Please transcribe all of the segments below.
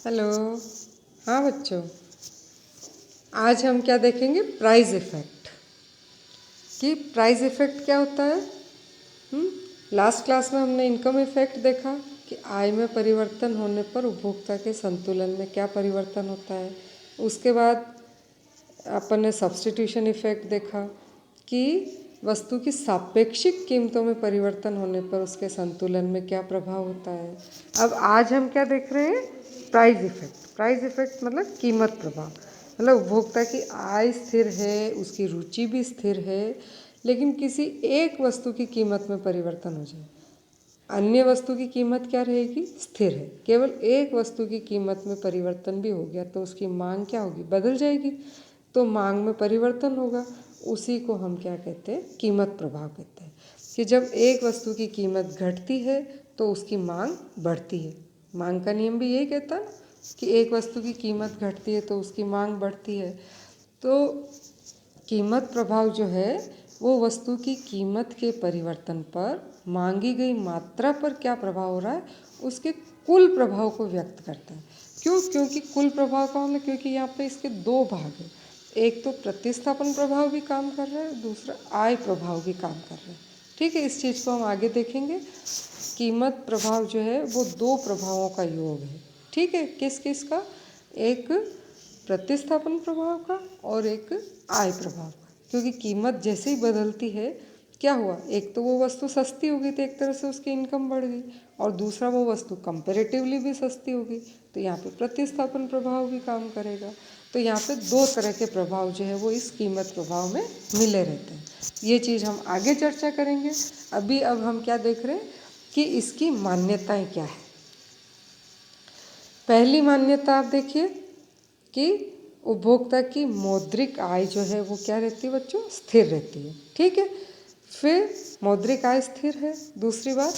Hello. हाँ बच्चों, आज हम क्या देखेंगे? Price effect. कि प्राइस इफेक्ट क्या होता है? लास्ट क्लास में हमने इनकम इफेक्ट देखा कि आय में परिवर्तन होने पर उपभोक्ता के संतुलन में क्या परिवर्तन होता है। उसके बाद अपन ने सब्स्टिट्यूशन इफेक्ट देखा कि वस्तु की सापेक्षिक कीमतों में परिवर्तन होने पर उसके संतुलन में क्या प्रभाव होता है। अब आज हम क्या देख रहे हैं? Price effect. प्राइस इफेक्ट मतलब कीमत प्रभाव। मतलब उपभोक्ता की आय स्थिर है, उसकी रुचि भी स्थिर है, लेकिन किसी एक वस्तु की कीमत में परिवर्तन हो जाए, अन्य वस्तु की कीमत क्या रहेगी? स्थिर है। केवल एक वस्तु की कीमत में परिवर्तन भी हो गया तो उसकी मांग क्या होगी? बदल जाएगी। तो मांग में परिवर्तन होगा, उसी को हम क्या कहते हैं? कीमत प्रभाव कहते हैं। कि जब एक वस्तु की कीमत घटती है तो उसकी मांग बढ़ती है। मांग का नियम भी यही कहता है कि एक वस्तु की कीमत घटती है तो उसकी मांग बढ़ती है। तो कीमत प्रभाव जो है वो वस्तु की कीमत के परिवर्तन पर मांगी गई मात्रा पर क्या प्रभाव हो रहा है, उसके कुल प्रभाव को व्यक्त करता है। क्यों? क्योंकि कुल प्रभाव का मतलब, क्योंकि यहाँ पे इसके दो भाग हैं। एक तो प्रतिस्थापन प्रभाव भी काम कर रहा है, दूसरा आय प्रभाव भी काम कर रहा है। ठीक है, इस चीज़ को हम आगे देखेंगे। कीमत प्रभाव जो है वो दो प्रभावों का योग है। ठीक है, किस किस का? एक प्रतिस्थापन प्रभाव का और एक आय प्रभाव का। क्योंकि कीमत जैसे ही बदलती है, क्या हुआ? एक तो वो वस्तु सस्ती हो गई तो एक तरह से उसकी इनकम बढ़ गई, और दूसरा वो वस्तु कंपेरेटिवली भी सस्ती हो गई तो यहाँ पे प्रतिस्थापन प्रभाव भी काम करेगा। तो यहाँ पे दो तरह के प्रभाव जो है वो इस कीमत प्रभाव में मिले रहते हैं। ये चीज़ हम आगे चर्चा करेंगे। अब हम क्या देख रहे हैं कि इसकी मान्यताएं क्या है। पहली मान्यता आप देखिए कि उपभोक्ता की मौद्रिक आय जो है वो क्या रहती है बच्चों? स्थिर रहती है। ठीक है, फिर मौद्रिक आय स्थिर है। दूसरी बात,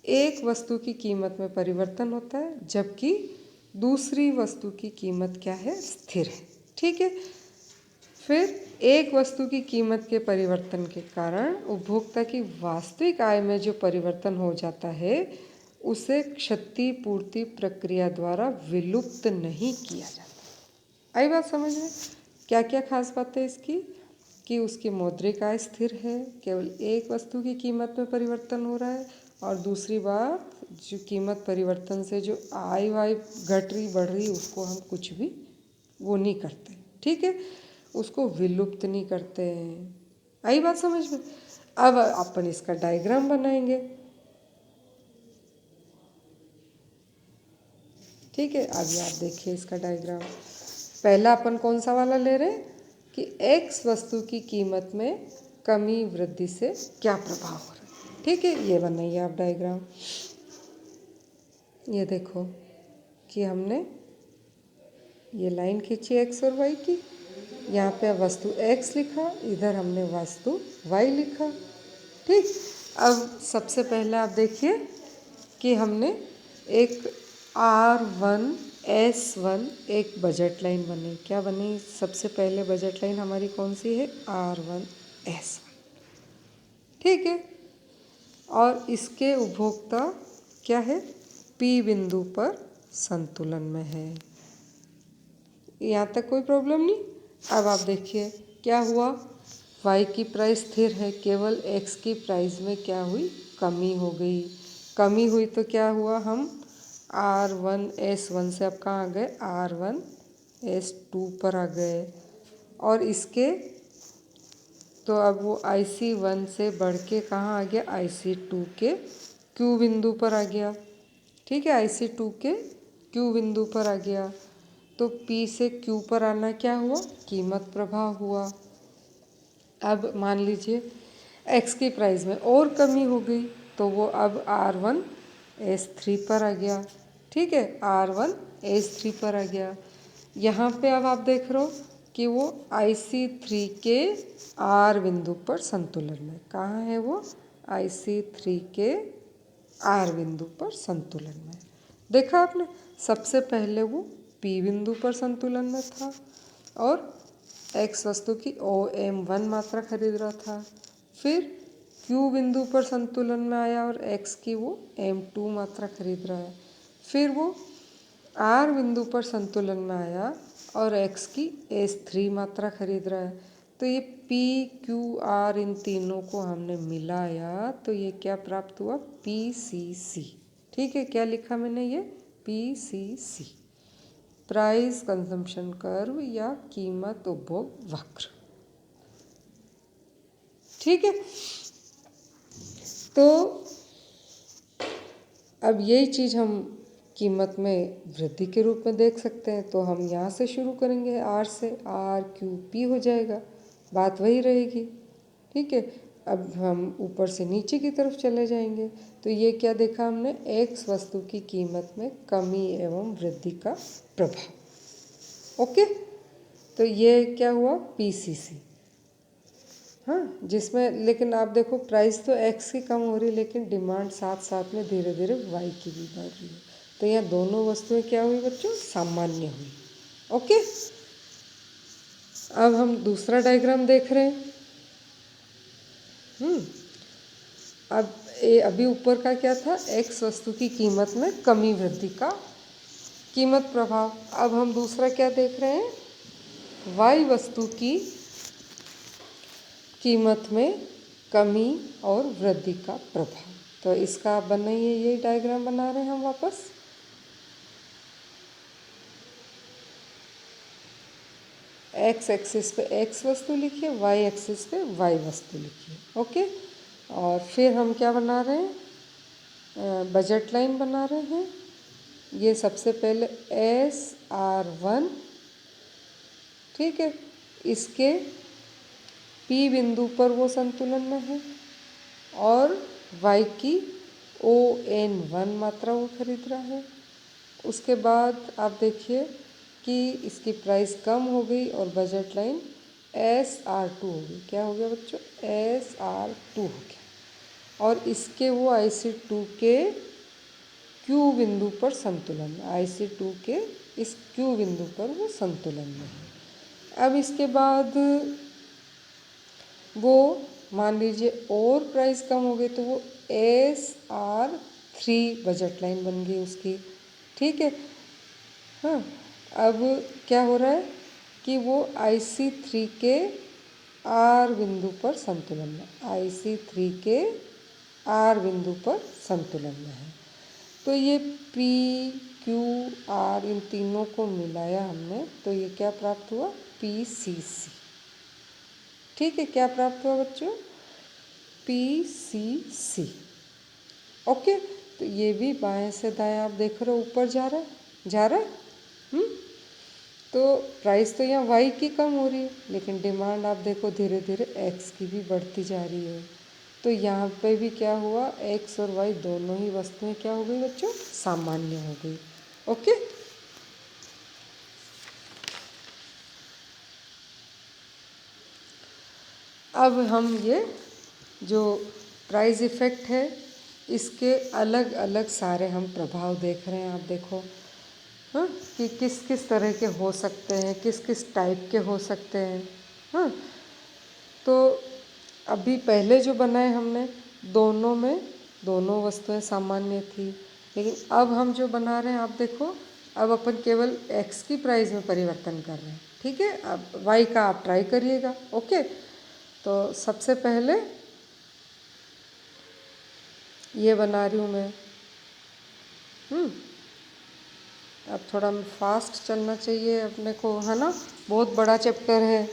एक वस्तु की कीमत में परिवर्तन होता है जबकि दूसरी वस्तु की कीमत क्या है? स्थिर है। ठीक है, फिर एक वस्तु की कीमत के परिवर्तन के कारण उपभोक्ता की वास्तविक आय में जो परिवर्तन हो जाता है उसे क्षतिपूर्ति प्रक्रिया द्वारा विलुप्त नहीं किया जाता। आई बात समझ में? क्या क्या खास बात है इसकी? कि उसकी मौद्रिक आय स्थिर है, केवल एक वस्तु की कीमत में परिवर्तन हो रहा है, और दूसरी बात, जो कीमत परिवर्तन से जो आय वाय घट रही बढ़ रही उसको हम कुछ भी वो नहीं करते। ठीक है, उसको विलुप्त नहीं करते हैं। आई बात समझ में? अब अपन इसका डायग्राम बनाएंगे। ठीक है, अभी आप देखिए इसका डायग्राम। पहला अपन कौन सा वाला ले रहे हैं कि एक्स वस्तु की कीमत में कमी वृद्धि से क्या प्रभाव हो रहा है। ठीक है, ये बनाइए आप डायग्राम। ये देखो कि हमने ये लाइन खींची एक्स और वाई की, यहाँ पे वस्तु x लिखा, इधर हमने वस्तु y लिखा। ठीक, अब सबसे पहले आप देखिए कि हमने एक R1S1 एक बजट लाइन बनी। क्या बनी? सबसे पहले बजट लाइन हमारी कौन सी है? R1S1। ठीक है, और इसके उपभोक्ता क्या है? P बिंदु पर संतुलन में है। यहाँ तक कोई प्रॉब्लम नहीं। अब आप देखिए क्या हुआ? y की प्राइस स्थिर है, केवल x की प्राइस में क्या हुई? कमी हो गई। कमी हुई तो क्या हुआ? हम R1S1 से अब कहाँ आ गए? R1S2 पर आ गए, और इसके तो अब वो IC1 से बढ़ के कहाँ आ गया? IC2 के Q बिंदु पर आ गया। ठीक है, IC2 के Q बिंदु पर आ गया। तो P से Q पर आना क्या हुआ? कीमत प्रभाव हुआ। अब मान लीजिए x की प्राइस में और कमी हो गई तो वो अब R1S3 पर आ गया। ठीक है, R1S3 पर आ गया। यहाँ पे अब आप देख रहे हो कि वो IC3 के R बिंदु पर संतुलन में। कहाँ है वो? IC3 के R बिंदु पर संतुलन में। देखा आपने? सबसे पहले वो P बिंदु पर संतुलन में था और x वस्तु की OM1 मात्रा खरीद रहा था। फिर Q बिंदु पर संतुलन में आया और x की वो M2 मात्रा खरीद रहा है। फिर वो आर बिंदु पर संतुलन में आया और एक्स की S3 मात्रा खरीद रहा है, तो ये पी क्यू आर इन तीनों को हमने मिलाया तो ये क्या प्राप्त हुआ, PCC। ठीक है, क्या लिखा मैंने ये, PCC, प्राइस कंजम्पशन कर्व या कीमत उपभोग वक्र। ठीक है, तो अब यही चीज़ हम कीमत में वृद्धि के रूप में देख सकते हैं। तो हम यहाँ से शुरू करेंगे, आर से, आर क्यू पी हो जाएगा, बात वही रहेगी। ठीक है, अब हम ऊपर से नीचे की तरफ चले जाएंगे तो ये क्या देखा हमने, एक्स वस्तु की कीमत में कमी एवं वृद्धि का प्रभाव। ओके, तो ये क्या हुआ, PCC। हाँ, जिसमें लेकिन आप देखो प्राइस तो एक्स की कम हो रही है लेकिन डिमांड साथ साथ में धीरे धीरे वाई की भी बढ़ रही है। तो यहाँ दोनों वस्तुएं क्या हुई बच्चों, सामान्य हुई। ओके, अब हम दूसरा डायग्राम देख रहे हैं। अब अभी ऊपर का क्या था, एक्स वस्तु की कीमत में कमी वृद्धि का कीमत प्रभाव। अब हम दूसरा क्या देख रहे हैं, वाई वस्तु की कीमत में कमी और वृद्धि का प्रभाव। तो इसका आप बनाइए, ये डायग्राम बना रहे हैं हम वापस। एक्स एक्सिस पे एक्स वस्तु लिखिए, वाई एक्सिस पे वाई वस्तु लिखिए। ओके, और फिर हम क्या बना रहे हैं, बजट लाइन बना रहे हैं। ये सबसे पहले SR1, ठीक है, इसके P बिंदु पर वो संतुलन में है और y की ON1 मात्रा वो खरीद रहा है। उसके बाद आप देखिए कि इसकी प्राइस कम हो गई और बजट लाइन SR2 हो गई। क्या हो गया बच्चों, SR2 हो गया और इसके वो IC2 के Q बिंदु पर संतुलन में, IC2 के इस Q बिंदु पर वो संतुलन में है। अब इसके बाद वो मान लीजिए और प्राइस कम हो गई तो वो SR3 बजट लाइन बन गई उसकी। ठीक है, हाँ, अब क्या हो रहा है कि वो IC3 के R बिंदु पर संतुलन में, IC3 के R बिंदु पर संतुलन में है। तो ये P Q R इन तीनों को मिलाया हमने तो ये क्या प्राप्त हुआ, PCC। ठीक है, क्या प्राप्त हुआ बच्चों, PCC। ओके, तो ये भी बाएं से दाएं आप देख रहे हो ऊपर जा रहा है, जा रहा है। तो प्राइस तो यहाँ वाई की कम हो रही है लेकिन डिमांड आप देखो धीरे धीरे एक्स की भी बढ़ती जा रही है। तो यहाँ पे भी क्या हुआ, एक्स और वाई दोनों ही वस्तुएं क्या हो गई बच्चों, सामान्य हो गई। ओके, अब हम ये जो प्राइस इफ़ेक्ट है इसके अलग अलग सारे हम प्रभाव देख रहे हैं। आप देखो हाँ, कि किस किस तरह के हो सकते हैं, किस किस टाइप के हो सकते हैं। हाँ, तो अभी पहले जो बनाए हमने दोनों में दोनों वस्तुएं सामान्य थी, लेकिन अब हम जो बना रहे हैं आप देखो, अब अपन केवल एक्स की प्राइस में परिवर्तन कर रहे हैं। ठीक है, अब वाई का आप ट्राई करिएगा। ओके, तो सबसे पहले ये बना रही हूँ मैं। अब थोड़ा फास्ट चलना चाहिए अपने को, है ना, बहुत बड़ा चैप्टर है।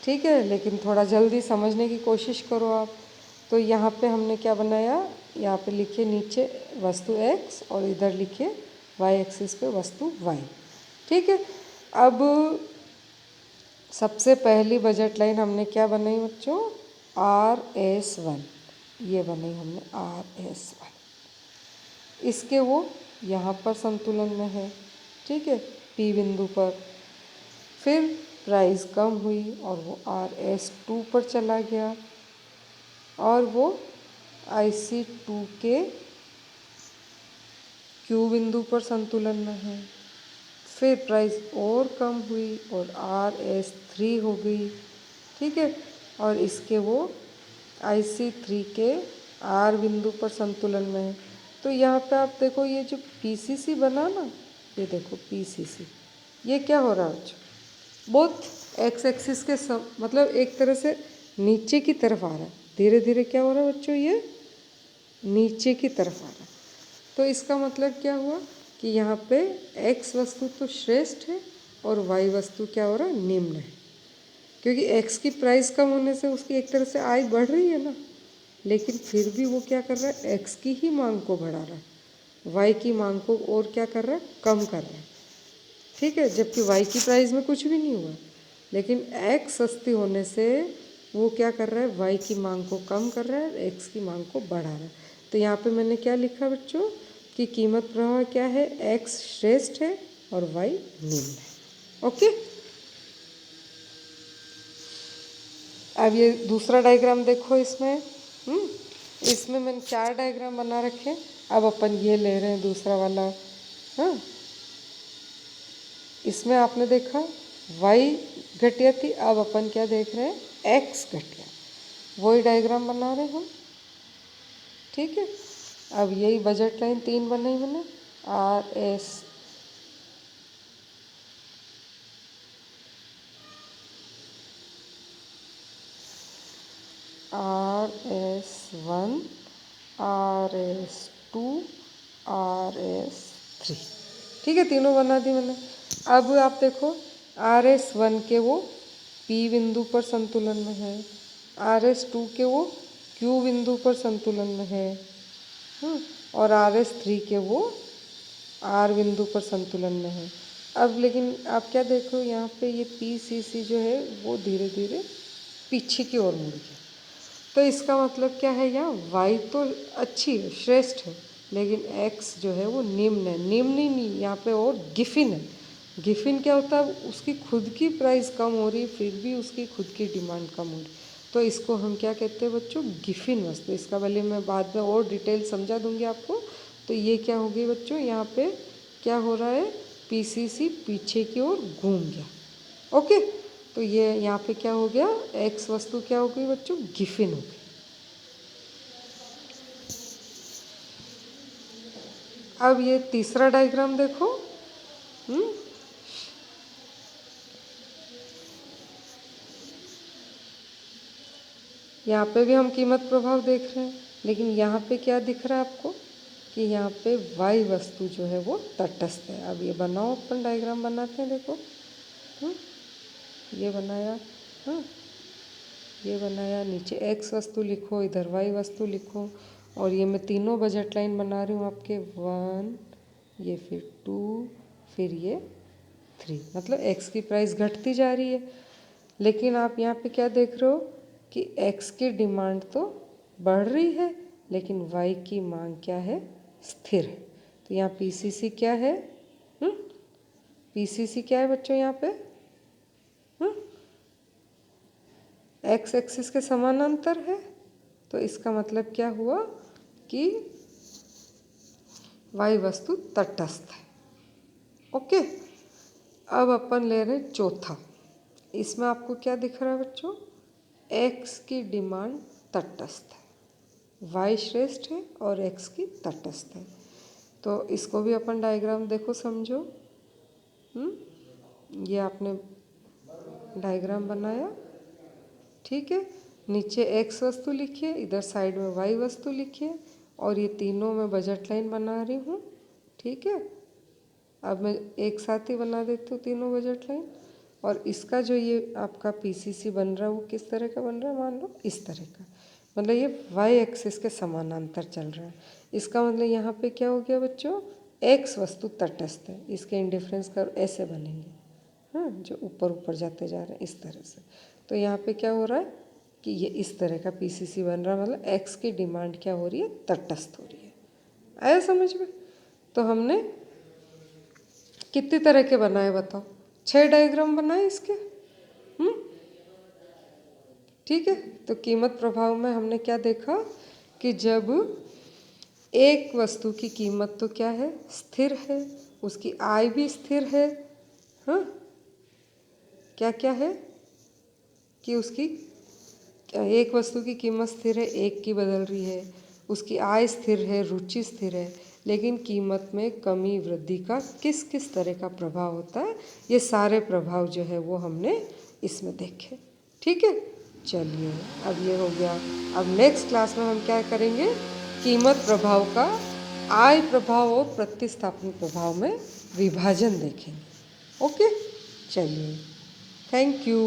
ठीक है, लेकिन थोड़ा जल्दी समझने की कोशिश करो आप। तो यहाँ पे हमने क्या बनाया, यहाँ पे लिखिए नीचे वस्तु x और इधर लिखिए y एक्सिस पे वस्तु y। ठीक है, अब सबसे पहली बजट लाइन हमने क्या बनाई बच्चों, RS1, ये बनाई हमने RS1। इसके वो यहाँ पर संतुलन में है। ठीक है, P बिंदु पर। फिर प्राइस कम हुई और वो RS2 पर चला गया और वो IC2 के Q बिंदु पर संतुलन में है। फिर प्राइस और कम हुई और RS3 हो गई। ठीक है, और इसके वो IC3 के R बिंदु पर संतुलन में है। तो यहाँ पे आप देखो ये जो PCC बना ना, ये देखो PCC, ये क्या हो रहा है बच्चों, बोथ एक्स एक्सिस के मतलब एक तरह से नीचे की तरफ आ रहा है, धीरे धीरे क्या हो रहा है बच्चों, ये नीचे की तरफ आ रहा है। तो इसका मतलब क्या हुआ कि यहाँ पे एक्स वस्तु तो श्रेष्ठ है और वाई वस्तु क्या हो रहा है, निम्न है। क्योंकि एक्स की प्राइस कम होने से उसकी एक तरह से आय बढ़ रही है ना, लेकिन फिर भी वो क्या कर रहा है, एक्स की ही मांग को बढ़ा रहा है, वाई की मांग को और क्या कर रहा है, कम कर रहा है। ठीक है, जबकि वाई की प्राइस में कुछ भी नहीं हुआ, लेकिन एक्स सस्ती होने से वो क्या कर रहा है, वाई की मांग को कम कर रहा है, एक्स की मांग को बढ़ा रहा है। तो यहाँ पे मैंने क्या लिखा बच्चों कि कीमत प्रवाह क्या है, एक्स श्रेष्ठ है और वाई निम्न है। ओके, अब ये दूसरा डायग्राम देखो, इसमें इसमें मैंने 4 डायग्राम बना रखे। अब अपन ये ले रहे हैं दूसरा वाला। हाँ, इसमें आपने देखा y घटिया थी, अब अपन क्या देख रहे हैं, x घटिया। वही डायग्राम बना रहे हम। ठीक है, अब यही बजट लाइन 3 बने मैंने, RS1, RS2, RS3। ठीक है, तीनों बना दी मैंने। अब आप देखो RS1 के वो P बिंदु पर संतुलन में है, RS2 के वो Q बिंदु पर संतुलन में है, और RS3 के वो R बिंदु पर संतुलन में है। अब लेकिन आप क्या देखो यहाँ पे ये PCC जो है वो धीरे धीरे पीछे की ओर मुड़ गया। तो इसका मतलब क्या है, यहाँ y तो अच्छी है, श्रेष्ठ है, लेकिन x जो है वो निम्न है। निम्न ही नहीं, यहाँ पे और गिफिन है। गिफिन क्या होता है, उसकी खुद की प्राइस कम हो रही फिर भी उसकी खुद की डिमांड कम हो रही। तो इसको हम क्या कहते हैं बच्चों, गिफिन वस्तु। इसका भले मैं बाद में और डिटेल समझा दूंगी आपको। तो ये क्या होगी बच्चों, यहाँ पे क्या हो रहा है, PCC पीछे की ओर घूम गया। ओके, तो ये यहाँ पे क्या हो गया, एक्स वस्तु क्या हो गई बच्चों, गिफिन हो गई। अब ये तीसरा डायग्राम देखो। यहाँ पे भी हम कीमत प्रभाव देख रहे हैं, लेकिन यहाँ पे क्या दिख रहा है आपको कि यहाँ पे वाई वस्तु जो है वो तटस्थ है। अब ये बनाओ, अपन डायग्राम बनाते हैं। देखो, ये बनाया, हाँ, ये बनाया, नीचे एक्स वस्तु लिखो, इधर वाई वस्तु लिखो, और ये मैं तीनों बजट लाइन बना रही हूँ आपके 1, ये फिर 2, फिर ये 3। मतलब एक्स की प्राइस घटती जा रही है, लेकिन आप यहाँ पे क्या देख रहे हो कि एक्स की डिमांड तो बढ़ रही है, लेकिन वाई की मांग क्या है, स्थिर है। तो यहाँ PCC क्या है, PCC क्या है बच्चों, यहाँ पे एक्स एक्सिस के समानांतर है। तो इसका मतलब क्या हुआ कि वाई वस्तु तटस्थ है। ओके, अब अपन ले रहे हैं चौथा। इसमें आपको क्या दिख रहा है बच्चों, एक्स की डिमांड तटस्थ है, वाई श्रेष्ठ है और एक्स की तटस्थ है। तो इसको भी अपन डायग्राम देखो, समझो। ये आपने डायग्राम बनाया, ठीक है। नीचे एक्स वस्तु लिखिए, इधर साइड में वाई वस्तु लिखिए, और ये तीनों मैं बजट लाइन बना रही हूँ। ठीक है, अब मैं एक साथ ही बना देती हूँ तीनों बजट लाइन। और इसका जो ये आपका PCC बन रहा है वो किस तरह का बन रहा है, मान लो इस तरह का। मतलब ये वाई एक्सिस के समानांतर चल रहा है। इसका मतलब यहाँ पे क्या हो गया बच्चों, एक्स वस्तु तटस्थ है। इसके इंडिफरेंस कर्व ऐसे बनेंगे, हाँ, जो ऊपर ऊपर जाते जा रहे हैं इस तरह से। तो यहाँ पे क्या हो रहा है कि ये इस तरह का PCC बन रहा है, मतलब एक्स की डिमांड क्या हो रही है, तटस्थ हो रही है। आया समझ में? तो हमने कितनी तरह के बनाए बताओ, 6 डायग्राम बनाए इसके। ठीक है, तो कीमत प्रभाव में हमने क्या देखा कि जब एक वस्तु की कीमत तो क्या है, स्थिर है, उसकी आय भी स्थिर है, हाँ, क्या क्या है कि उसकी एक वस्तु की कीमत स्थिर है, एक की बदल रही है, उसकी आय स्थिर है, रुचि स्थिर है, लेकिन कीमत में कमी वृद्धि का किस किस तरह का प्रभाव होता है, ये सारे प्रभाव जो है वो हमने इसमें देखे। ठीक है, चलिए अब ये हो गया। अब नेक्स्ट क्लास में हम क्या करेंगे, कीमत प्रभाव का आय प्रभाव और प्रतिस्थापन प्रभाव में विभाजन देखेंगे। ओके, चलिए, थैंक यू।